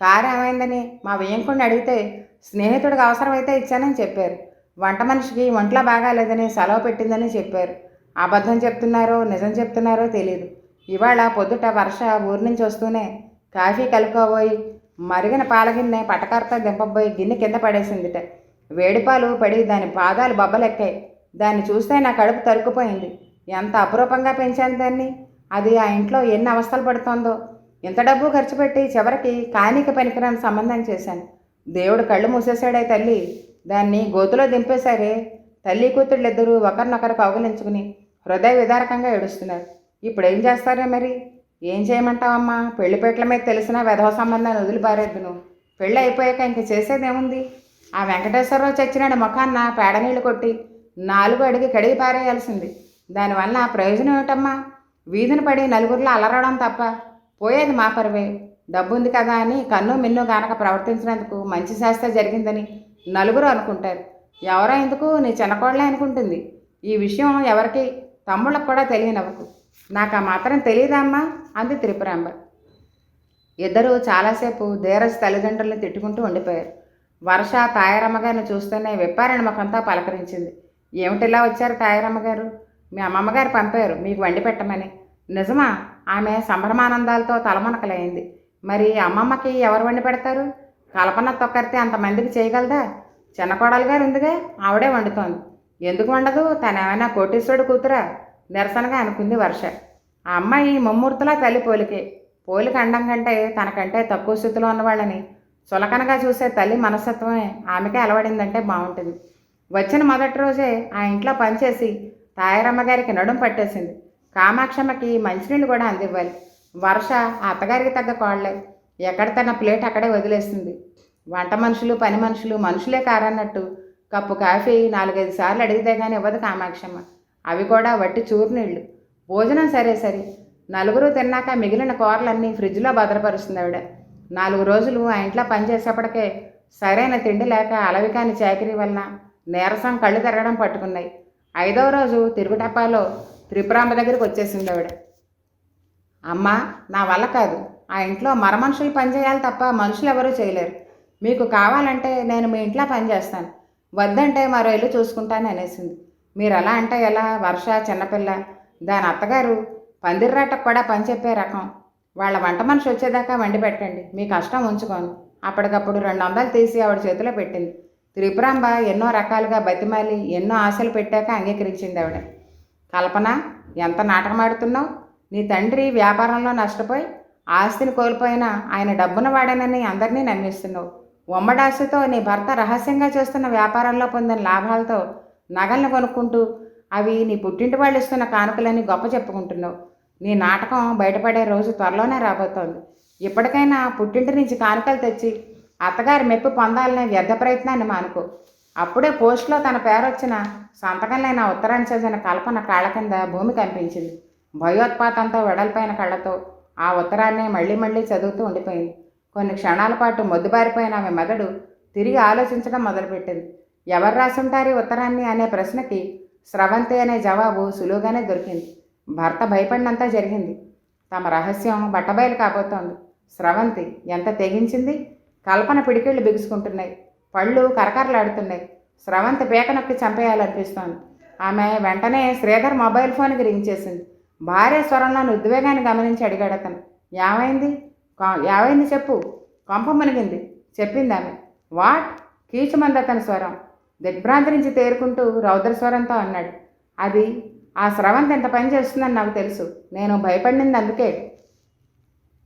కారు ఏమైందని మా వెయ్యంకుడిని అడిగితే స్నేహితుడికి అవసరమైతే ఇచ్చానని చెప్పారు. వంట మనిషికి ఒంట్లో బాగాలేదని సెలవు పెట్టిందని చెప్పారు. అబద్ధం చెప్తున్నారో నిజం చెప్తున్నారో తెలియదు. ఇవాళ పొద్దుట వర్ష ఊరి నుంచి వస్తూనే కాఫీ కలుపుకోబోయి మరిగిన పాలగిన్నె పటకరతో దింపబోయి గిన్నె కింద పడేసిందిట. వేడిపాలు పడి దాని పాదాలు బొబ్బలెక్కాయి. దాన్ని చూస్తే నా కడుపు తరుక్కుపోయింది. ఎంత అపురూపంగా పెంచాను దాన్ని. అది ఆ ఇంట్లో ఎన్ని అవస్థలు పడుతోందో. ఇంత డబ్బు ఖర్చు పెట్టి చివరికి కానీకి పనికిరాని సంబంధం చేశాను. దేవుడు కళ్ళు మూసేశాడే తల్లి. దాన్ని గోతులో దింపేశారే. తల్లి కూతుళ్ళిద్దరూ ఒకరినొకరు కౌగులించుకుని హృదయ విదారకంగా ఏడుస్తున్నారు. ఇప్పుడు ఏం చేస్తారే మరి? ఏం చేయమంటావమ్మా? పెళ్లిపేటల మీద తెలిసిన వెధవ సంబంధాన్ని వదిలిపారేద్దును. పెళ్ళి అయిపోయాక ఇంక చేసేదేముంది? ఆ వెంకటేశ్వరరావు చచ్చినాడు ముఖాన్న పేడ నీళ్ళు కొట్టి 4 అడిగి కడిగి పారేయాల్సింది. దానివల్ల ప్రయోజనం ఏమిటమ్మా? వీధిని పడి నలుగురిలో అలరడం తప్ప పోయేది మా పరువే. డబ్బుంది కదా అని కన్ను మిన్ను గానక ప్రవర్తించినందుకు మంచి శాస్త్ర జరిగిందని నలుగురు అనుకుంటారు. ఎవరో ఎందుకు నీ చిన్నకోళ్ళే అనుకుంటుంది. ఈ విషయం ఎవరికి తమ్ముళ్ళకు కూడా తెలియనవ్వకు. నాకు ఆ మాత్రం తెలియదమ్మా అంది త్రిపురాంబ. ఇద్దరూ చాలాసేపు ధీరజ్ తల్లిదండ్రులను తిట్టుకుంటూ ఉండిపోయారు. వర్ష తాయారమ్మగారిని చూస్తూనే విప్పారణ ముఖంతో పలకరించింది. ఏమిటిలా వచ్చారు తాయారమ్మగారు? మీ అమ్మమ్మగారు పంపారు మీకు వండి పెట్టమని. నిజమా? ఆమె సంభ్రమానందాలతో తలమునకలైంది. మరి అమ్మమ్మకి ఎవరు వండి పెడతారు? కల్పన తొక్కరితే అంతమందికి చేయగలదా? చిన్న కోడలు గారు ఉందిగా, ఆవిడే వండుతోంది. ఎందుకు వండదు? తనేమైనా కోటీశ్వరుడు కూతురా? నిరసనగా అనుకుంది వర్ష. ఆ అమ్మాయి ముమ్మూర్తులా తల్లి పోలికే. పోలిక అండం కంటే తనకంటే తక్కువ స్థితిలో ఉన్నవాళ్ళని చులకనగా చూసే తల్లి మనస్తత్వమే ఆమెకే అలవడిందంటే బాగుంటుంది. వచ్చిన మొదటి రోజే ఆ ఇంట్లో పనిచేసి తాయారమ్మగారికి నడుం పట్టేసింది. కామాక్షమ్మకి మంచినీళ్ళు కూడా అందివ్వాలి. వర్ష ఆ అత్తగారికి తగ్గ కోళ్ళే. ఎక్కడ తన ప్లేట్ అక్కడే వదిలేస్తుంది. వంట మనుషులు పని మనుషులు మనుషులే కారన్నట్టు కప్పు కాఫీ 4-5 సార్లు అడిగితే కానీ ఇవ్వదు కామాక్షమ్మ. అవి కూడా వట్టి చూరునీళ్ళు. భోజనం సరే నలుగురు తిన్నాక మిగిలిన కూరలన్నీ ఫ్రిడ్జ్లో భద్రపరుస్తుంది ఆవిడ. 4 రోజులు ఆ ఇంట్లో పనిచేసేప్పటికే సరైన తిండి లేక అలవికాని చాకరీ వలన నీరసం కళ్ళు తిరగడం పట్టుకున్నాయి. 5వ రోజు తిరుగుటప్పాలో త్రిపురాంబ దగ్గరికి వచ్చేసింది ఆవిడ. అమ్మ, నా వల్ల కాదు. ఆ ఇంట్లో మనుషులు పనిచేయాలి తప్ప మనుషులు ఎవరూ చేయలేరు. మీకు కావాలంటే నేను మీ ఇంట్లో పనిచేస్తాను, వద్దంటే మరో ఇల్లు చూసుకుంటాను అనేసింది. మీరు అలా అంటే ఎలా? వర్ష చిన్నపిల్ల. దాని అత్తగారు పందిర్రాటకు కూడా పని చెప్పే రకం. వాళ్ళ వంట మనిషి వచ్చేదాకా వండి పెట్టండి, మీ కష్టం ఉంచుకోను. అప్పటికప్పుడు 200 తీసి ఆవిడ చేతిలో పెట్టింది. త్రిపురాంబ ఎన్నో రకాలుగా బతిమాలి ఎన్నో ఆశలు పెట్టాక అంగీకరించింది ఆవిడ. కల్పన, ఎంత నాటకమాడుతున్నావు? నీ తండ్రి వ్యాపారంలో నష్టపోయి ఆస్తిని కోల్పోయినా ఆయన డబ్బున వాడానని అందరినీ నమ్మిస్తున్నావు. ఉమ్మడాస్తితో నీ భర్త రహస్యంగా చేస్తున్న వ్యాపారంలో పొందిన లాభాలతో నగల్ని కొనుక్కుంటూ అవి నీ పుట్టింటి వాళ్ళు ఇస్తున్న కానుకలని గొప్ప చెప్పుకుంటున్నావు. నీ నాటకం బయటపడే రోజు త్వరలోనే రాబోతోంది. ఇప్పటికైనా పుట్టింటి నుంచి కానుకలు తెచ్చి అత్తగారి మెప్పు పొందాలనే వ్యర్థ ప్రయత్నాన్ని మానుకో. అప్పుడే పోస్టులో తన పేరు వచ్చిన సంతకం లేని ఉత్తరాన్ని చదివిన కల్పన కాళ్ళ కింద భూమి కనిపించింది. భయోత్పాతంతో వెడల్పైన కళ్ళతో ఆ ఉత్తరాన్నే మళ్ళీ చదువుతూ ఉండిపోయింది. కొన్ని క్షణాల పాటు మొద్దుబారిపోయిన ఆమె మెదడు తిరిగి ఆలోచించడం మొదలుపెట్టింది. ఎవరు రాసుంటారు ఈ ఉత్తరాన్ని అనే ప్రశ్నకి స్రవంతి అనే జవాబు సులువుగానే దొరికింది. భర్త భయపడినంత జరిగింది. తమ రహస్యం బట్టబయలు కాబోతోంది. స్రవంతి ఎంత తెగించింది! కల్పన పిడికిళ్ళు బిగుసుకుంటున్నాయి, పళ్ళు కరకరలాడుతున్నాయి. స్రవంతి పేక నొక్కి చంపేయాలనిపిస్తోంది. ఆమె వెంటనే శ్రీధర్ మొబైల్ ఫోన్కి రింగ్ చేసింది. భార్య స్వరంలోని ఉద్వేగాన్ని గమనించి అడిగాడు అతను. ఏమైంది చెప్పు. కొంప మునిగింది చెప్పింది ఆమె. వాట్? కీచుమంది అతని స్వరం. దిగ్భ్రాంతి నుంచి తేరుకుంటూ రౌద్ర స్వరంతో అన్నాడు. అది ఆ స్రవంతి ఎంత పని చేస్తుందని నాకు తెలుసు. నేను భయపడింది అందుకే.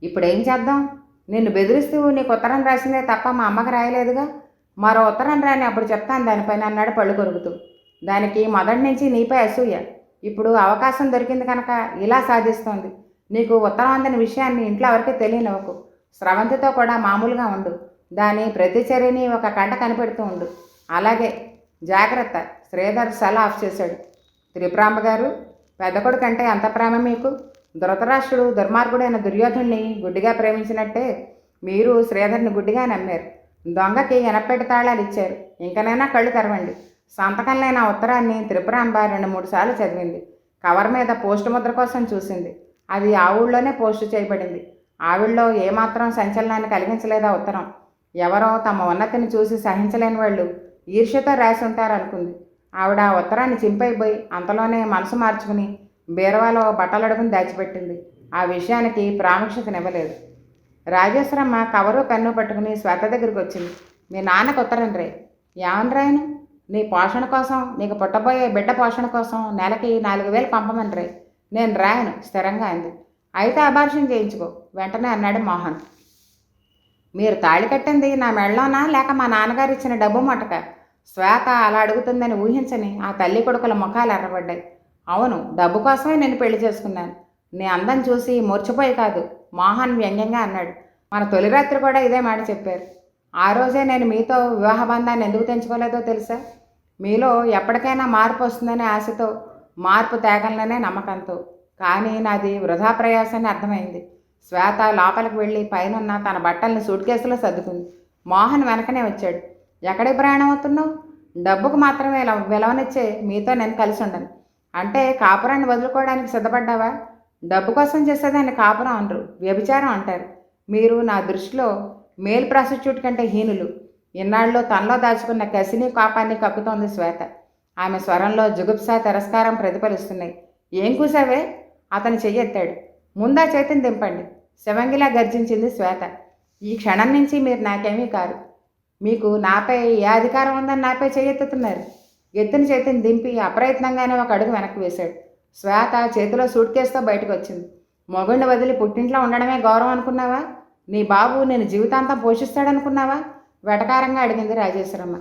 ఇప్పుడేం చేద్దాం? నిన్ను బెదిరిస్తూ నీకు ఉత్తరం రాసిందే తప్ప మా అమ్మకి రాయలేదుగా. మరో ఉత్తరం రాని అప్పుడు చెప్తాను దానిపైన అన్నాడు పళ్ళు కొరుకుతూ. దానికి మొదటి నుంచి నీపై అసూయ. ఇప్పుడు అవకాశం దొరికింది కనుక ఇలా సాధిస్తోంది. నీకు ఉత్తరం అందని విషయాన్ని ఇంట్లో ఎవరికీ తెలియనివ్వకు. స్రవంతితో కూడా మామూలుగా ఉండు. దాని ప్రతి చర్యని ఒక కంట కనిపెడుతూ ఉండు. అలాగే జాగ్రత్త. శ్రీధర్ సెల్ ఆఫ్ చేశాడు. త్రిపురాంబ గారు, పెద్ద కొడుకు అంటే ఎంత ప్రేమ మీకు? ధృతరాష్ట్రుడు దుర్మార్గుడైన దుర్యోధుణ్ణి గుడ్డిగా ప్రేమించినట్టే మీరు శ్రీధర్ని గుడ్డిగా నమ్మారు. దొంగకి ఎనపెట్టి తాళాలు ఇచ్చారు. ఇంకనైనా కళ్ళు తెరవండి. సంతకం లేని ఆ ఉత్తరాన్ని త్రిపురాంబ 2-3 సార్లు చదివింది. కవర్ మీద పోస్టు ముద్ర కోసం చూసింది. అది ఆ ఊళ్ళోనే పోస్టు చేయబడింది. ఆవిడలో ఏమాత్రం సంచలనాన్ని కలిగించలేదా ఉత్తరం. ఎవరో తమ ఉన్నతిని చూసి సహించలేని వాళ్ళు ఈర్ష్యతో రాసి ఉంటారనుకుంది. ఆవిడ ఆ ఉత్తరాన్ని చింపైపోయి అంతలోనే మనసు మార్చుకుని బీరవాలో బట్టలడుగుని దాచిపెట్టింది. ఆ విషయానికి ప్రాముఖ్యతనివ్వలేదు. రాజేశ్వరమ్మ కవరు పెన్ను పట్టుకుని శ్వేత దగ్గరికి వచ్చింది. మీ నాన్నకు ఉత్తరం రే. ఏమని రాయను? నీ పోషణ కోసం, నీకు పుట్టబోయే బిడ్డ పోషణ కోసం నెలకి 4,000 పంపమని రే. నేను రాయను స్థిరంగా అంది. అయితే అబార్షన్ చేయించుకో వెంటనే అన్నాడు మోహన్. మీరు తాళి కట్టింది నా మెళ్ళలోనా లేక మా నాన్నగారు ఇచ్చిన డబ్బు మొట్టక? శ్వేత అలా అడుగుతుందని ఊహించని ఆ తల్లి కొడుకుల ముఖాలు ఎర్రబడ్డాయి. అవును, డబ్బు కోసమే నేను పెళ్లి చేసుకున్నాను. నీ అందం చూసి మూర్చిపోయి కాదు, మోహన్ వ్యంగ్యంగా అన్నాడు. మన తొలి రాత్రి కూడా ఇదే మాట చెప్పారు. ఆ రోజే నేను మీతో వివాహ బంధాన్ని ఎందుకు తెంచుకోలేదో తెలుసా? మీలో ఎప్పటికైనా మార్పు వస్తుందనే ఆశతో, మార్పు తేగలననే నమ్మకంతో. కానీ నాది వృధా ప్రయాసాన్ని అర్థమైంది. శ్వేత లోపలికి వెళ్ళి పైనున్న తన బట్టల్ని సూట్ కేసులో సర్దుకుంది. మోహన్ వెనకనే వచ్చాడు. ఎక్కడికి ప్రయాణం అవుతున్నావు? డబ్బుకు మాత్రమే విలువనిచ్చే మీతో నేను కలిసి ఉండను. అంటే కాపురాన్ని వదులుకోవడానికి సిద్ధపడ్డావా? డబ్బు కోసం చేసేదాన్ని కాపురం అనరు, వ్యభిచారం అంటారు. మీరు నా దృష్టిలో మేల్ ప్రాస్టిట్యూట్ కంటే హీనులు. ఇన్నాళ్ళు తనలో దాచుకున్న కసిని కోపాన్ని కక్కుతోంది శ్వేత. ఆమె స్వరంలో జుగుప్స తిరస్కారం ప్రతిఫలిస్తున్నాయి. ఏం కూసావే? అతను చెయ్యెత్తాడు. ముందా చేతిని దింపండి, శివంగిలా గర్జించింది శ్వేత. ఈ క్షణం నుంచి మీరు నాకేమీ కారు. మీకు నాపై ఏ అధికారం ఉందని నాపై చెయ్యెత్తుతున్నారు? ఎత్తిన చేతిని దింపి అప్రయత్నంగానే ఒక అడుగు వెనక్కి వేశాడు. శ్వేత చేతిలో సూట్ కేసుతో బయటకు వచ్చింది. మొగుడిని వదిలి పుట్టింట్లో ఉండడమే గౌరవం అనుకున్నావా? నీ బాబు నేను జీవితాంతం పోషిస్తాడనుకున్నావా? వెటకారంగా అడిగింది రాజేశ్వరమ్మ.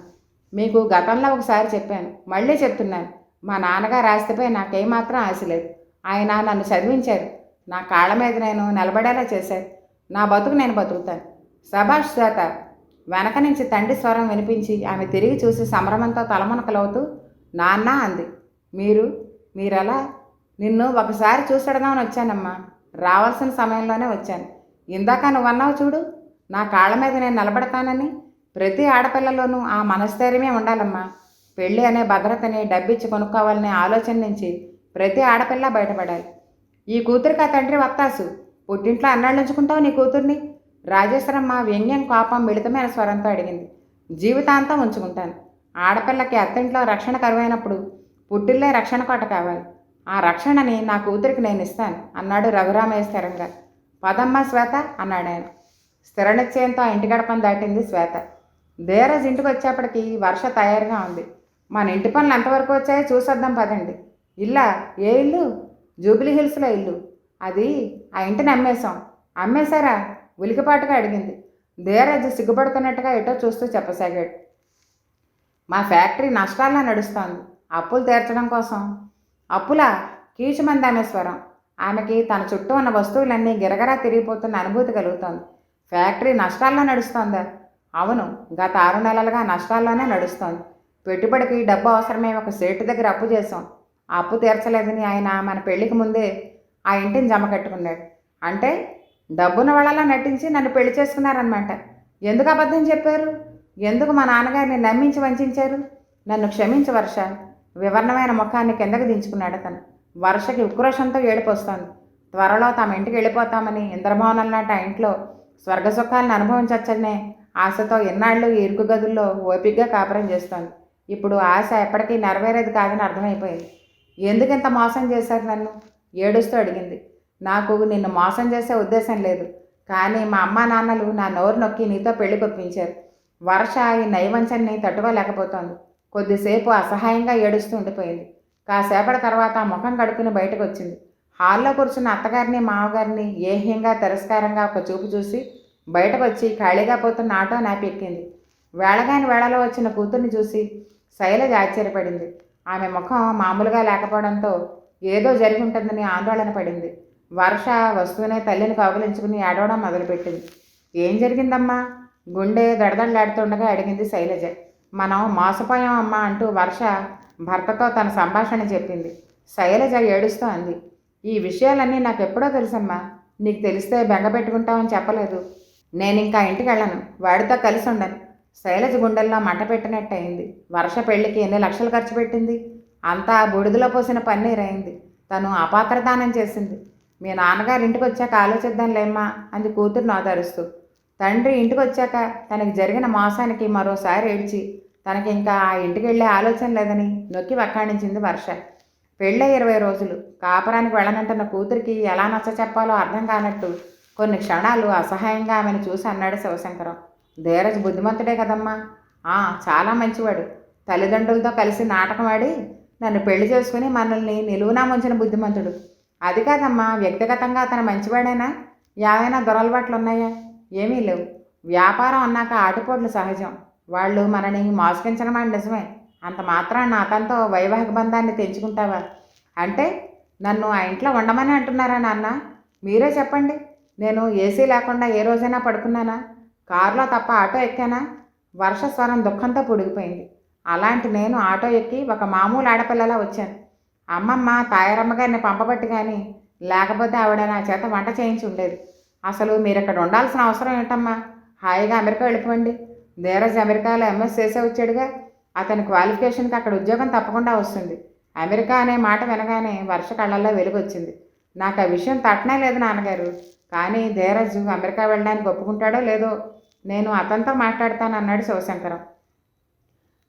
మీకు గతంలో ఒకసారి చెప్పాను, మళ్ళీ చెప్తున్నాను. మా నాన్నగారు ఆస్తిపై నాకేమాత్రం ఆశ లేదు. ఆయన నన్ను చదివించారు. నా కాళ్ళ మీద నేను నిలబడేలా చేశారు. నా బతుకు నేను బతుకుతాను. సభాష్ శ్వేత. వెనక నుంచి తండ్రి స్వరం వినిపించి ఆమె తిరిగి చూసి సంభ్రమంతో తలమునకలవుతూ నాన్న అంది. మీరెలా? నిన్ను ఒకసారి చూసడదామని వచ్చానమ్మా. రావాల్సిన సమయంలోనే వచ్చాను. ఇందాక నువ్వన్నావు చూడు, నా కాళ్ళ మీద నేను నిలబడతానని. ప్రతి ఆడపిల్లలోనూ ఆ మనస్థైర్యమే ఉండాలమ్మా. పెళ్ళి అనే భద్రతని డబ్బిచ్చి కొనుక్కోవాలనే ఆలోచన నుంచి ప్రతి ఆడపిల్ల బయటపడాలి. ఈ కూతురికి ఆ తండ్రి వత్తాసు. పుట్టింట్లో అన్నాళ్ళు ఉంచుకుంటావు నీ కూతుర్ని? రాజేశ్వరమ్మ వ్యంగ్యం కోపం మిళితమైన స్వరంతో అడిగింది. జీవితాంతం ఉంచుకుంటాను. ఆడపిల్లకి అత్తింట్లో రక్షణ కరువైనప్పుడు పుట్టిల్లే రక్షణ కోట కావాలి. ఆ రక్షణని నా కూతురికి నేను ఇస్తాను అన్నాడు రఘురామయ్య స్థిరంగా. పదమ్మ శ్వేత అన్నాడు ఆయన. స్థిర నిశ్చయంతో ఆ ఇంటి గడపను దాటింది శ్వేత. ధీరజ్ ఇంటికి వచ్చేప్పటికి వర్ష తయారుగా ఉంది. మన ఇంటి పనులు ఎంతవరకు వచ్చాయో చూసొద్దాం పదండి. ఇల్లా? ఏ ఇల్లు? జూబిలీ హిల్స్లో ఇల్లు. అది ఆ ఇంటిని అమ్మేశాం. అమ్మేశారా? ఉలికిపాటుగా అడిగింది. ధీరజ్ సిగ్గుపడుతున్నట్టుగా ఎటో చూస్తూ చెప్పసాగాడు. మా ఫ్యాక్టరీ నష్టాల్లో నడుస్తోంది. అప్పులు తీర్చడం కోసం. అప్పులా? కీచుమంది ఆమె స్వరం. ఆమెకి తన చుట్టూ ఉన్న వస్తువులన్నీ గిరగరా తిరిగిపోతున్న అనుభూతి కలుగుతోంది. ఫ్యాక్టరీ నష్టాల్లో నడుస్తోందా? అవును, గత 6 నెలలుగా నష్టాల్లోనే నడుస్తోంది. పెట్టుబడికి డబ్బు అవసరమే ఒక సేటు దగ్గర అప్పు చేశాం. ఆ అప్పు తీర్చలేదని ఆయన మన పెళ్లికి ముందే ఆ ఇంటిని జమ కట్టుకున్నాడు. అంటే డబ్బున్న వాళ్ళలా నటించి నన్ను పెళ్లి చేసుకున్నారనమాట. ఎందుకు అబద్ధం చెప్పారు? ఎందుకు మా నాన్నగారిని నమ్మించి వంచారు? నన్ను క్షమించు వర్ష. వివరణమైన ముఖాన్ని కిందకు దించుకున్నాడు అతను. వర్షకి ఉక్రోషంతో ఏడుపొస్తోంది. త్వరలో తమ ఇంటికి వెళ్ళిపోతామని, ఇంద్రభవనం లాంటి ఆ ఇంట్లో స్వర్గసుఖాలను అనుభవించవచ్చనే ఆశతో ఎన్నాళ్ళు ఈ ఇరుకు గదుల్లో ఓపిగ్గా కాపురం చేస్తోంది. ఇప్పుడు ఆశ ఎప్పటికీ నెరవేరేది కాదని అర్థమైపోయింది. ఎందుకు ఇంత మోసం చేశారు నన్ను? ఏడుస్తూ అడిగింది. నాకు నిన్ను మోసం చేసే ఉద్దేశం లేదు. కానీ మా అమ్మా నాన్నలు నా నోరు నొక్కి నీతో పెళ్లి కొప్పించారు. వర్ష ఈ నైవంచన్ని తట్టుకోలేకపోతోంది. కొద్దిసేపు అసహాయంగా ఏడుస్తూ ఉండిపోయింది. కాసేపటి తర్వాత ముఖం కడుక్కుని బయటకు వచ్చింది. హాల్లో కూర్చున్న అత్తగారిని మామగారిని ఏహ్యంగా తిరస్కారంగా ఒక చూపు చూసి బయటకు వచ్చి ఖాళీగా పోతున్న ఆటో నాపి ఎక్కింది. వేళగాని వేళలో వచ్చిన కూతుర్ని చూసి శైలజ ఆశ్చర్యపడింది. ఆమె ముఖం మామూలుగా లేకపోవడంతో ఏదో జరిగి ఉంటుందని ఆందోళన పడింది. వర్ష వస్తూనే తల్లిని కౌగిలించుకుని ఏడవడం మొదలుపెట్టింది. ఏం జరిగిందమ్మా? గుండె దడదడలాడుతుండగా అడిగింది శైలజ. మనం మోసపోయామమ్మా అంటూ వర్ష భర్తతో తన సంభాషణ చెప్పింది. శైలజ ఏడుస్తూ అంది. ఈ విషయాలన్నీ నాకెప్పుడో తెలుసమ్మా. నీకు తెలిస్తే బెంగ పెట్టుకుంటావని చెప్పలేదు. నేనింకా ఇంటికి వెళ్ళను, వాడితో కలిసి ఉండను. శైలజ గుండెల్లో మంట పెట్టినట్టు అయింది. వర్ష పెళ్లికి ఎన్ని లక్షలు ఖర్చు పెట్టింది? అంతా బూడిదలో పోసిన పన్నీరైంది. తను అపాత్రదానం చేసింది. మీ నాన్నగారు ఇంటికి వచ్చాక ఆలోచిద్దాంలేమ్మా అంది కూతురు నోదారుస్తూ. తండ్రి ఇంటికి వచ్చాక తనకి జరిగిన మోసానికి మరోసారి ఏడ్చి తనకి ఇంకా ఆ ఇంటికి వెళ్ళే ఆలోచన లేదని నొక్కి వక్కాణించింది వర్ష. పెళ్ళై 20 రోజులు కాపురానికి వెళ్ళనంటున్న కూతురికి ఎలా నచ్చ చెప్పాలో అర్థం కానట్టు కొన్ని క్షణాలు అసహాయంగా ఆమెను చూసి అన్నాడు శివశంకరం. ధీరజ్ బుద్ధిమంతుడే కదమ్మా. చాలా మంచివాడు. తల్లిదండ్రులతో కలిసి నాటకం ఆడి నన్ను పెళ్లి చేసుకుని మనల్ని నిలువునా ముంచిన బుద్ధిమంతుడు. అది కాదమ్మా, వ్యక్తిగతంగా అతను మంచివాడేనా? ఏవైనా దురలవాట్లు ఉన్నాయా? ఏమీ లేవు. వ్యాపారం అన్నాక ఆటుపోట్లు సహజం. వాళ్ళు మనని మోసగించడం అని నిజమే. అంత మాత్రాన అతనితో వైవాహిక బంధాన్ని తెంచుకుంటావా? అంటే నన్ను ఆ ఇంట్లో ఉండమని అంటున్నారా నాన్న? మీరే చెప్పండి. నేను ఏసీ లేకుండా ఏ రోజైనా పడుకున్నానా? కారులో తప్ప ఆటో ఎక్కానా? వర్ష స్వరం దుఃఖంతో పొడిగిపోయింది. అలాంటి నేను ఆటో ఎక్కి ఒక మామూలు ఆడపిల్లలా వచ్చాను. అమ్మమ్మ తాయారమ్మ గారిని పంపబట్టి కానీ లేకపోతే ఆవిడ నా చేత వంట చేయించి ఉండేది. అసలు మీరు ఇక్కడ ఉండాల్సిన అవసరం ఏంటమ్మా? హాయిగా అమెరికా వెళ్ళిపోండి. ధీరజ్ అమెరికాలో ఎంఎస్ చేసే వచ్చాడుగా. అతని క్వాలిఫికేషన్కి అక్కడ ఉద్యోగం తప్పకుండా వస్తుంది. అమెరికా అనే మాట వినగానే వర్ష కళ్ళల్లో వెలుగొచ్చింది. నాకు ఆ విషయం తట్టనే లేదు నాన్నగారు. కానీ ధీరజ్ అమెరికా వెళ్ళడానికి ఒప్పుకుంటాడో లేదో నేను అతనితో మాట్లాడతాను అన్నాడు శివశంకరం.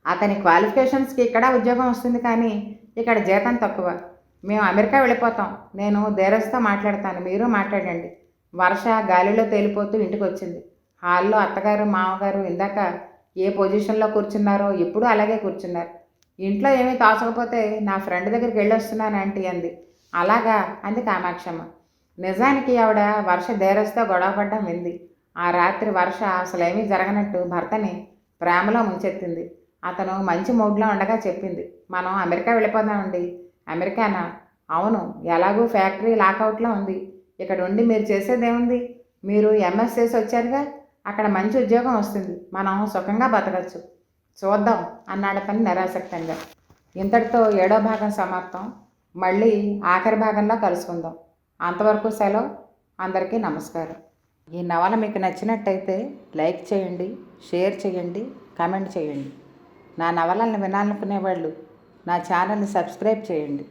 అతని క్వాలిఫికేషన్స్కి ఇక్కడ ఉద్యోగం వస్తుంది, కానీ ఇక్కడ జీతం తక్కువ. మేము అమెరికా వెళ్ళిపోతాం. నేను ధీరజ్తో మాట్లాడతాను, మీరు మాట్లాడండి. వర్ష గాలిలో తేలిపోతూ ఇంటికి వచ్చింది. హాల్లో అత్తగారు మామగారు ఇందాక ఏ పొజిషన్లో కూర్చున్నారో ఇప్పుడు అలాగే కూర్చున్నారు. ఇంట్లో ఏమీ తోచకపోతే నా ఫ్రెండ్ దగ్గరికి వెళ్ళొస్తున్నాను ఆంటీ అంది. అలాగా అంది కామాక్షమ్మ. నిజానికి ఆవిడ వర్ష ధీరజ్తో గొడవపడ్డం వింది. ఆ రాత్రి వర్ష అసలేమీ జరగనట్టు భర్తని ప్రేమలో ముంచెత్తింది. అతను మంచి మూడ్లో ఉండగా చెప్పింది, మనం అమెరికా వెళ్ళిపోదామండి. అమెరికానా? అవును, ఎలాగూ ఫ్యాక్టరీ లాకౌట్లో ఉంది. ఇక్కడ ఉండి మీరు చేసేదేముంది? మీరు ఎంఎస్ చేసి వచ్చారుగా, అక్కడ మంచి ఉద్యోగం వస్తుంది. మనం సుఖంగా బతకచ్చు. చూద్దాం అన్నాడు అతను నిరాసక్తంగా. ఇంతటితో 7వ భాగం సమాప్తం. మళ్ళీ ఆఖరి భాగంలో కలుసుకుందాం. అంతవరకు సెలవు. అందరికీ నమస్కారం. ఈ నవల మీకు నచ్చినట్టయితే లైక్ చేయండి, షేర్ చేయండి, కామెంట్ చేయండి. నా నవలలను వినాలనుకునే వాళ్ళు నా ఛానల్ని సబ్స్క్రైబ్ చేయండి.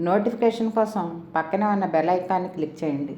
నోటిఫికేషన్ కోసం పక్కనే ఉన్న బెల్ ఐకాన్ని క్లిక్ చేయండి.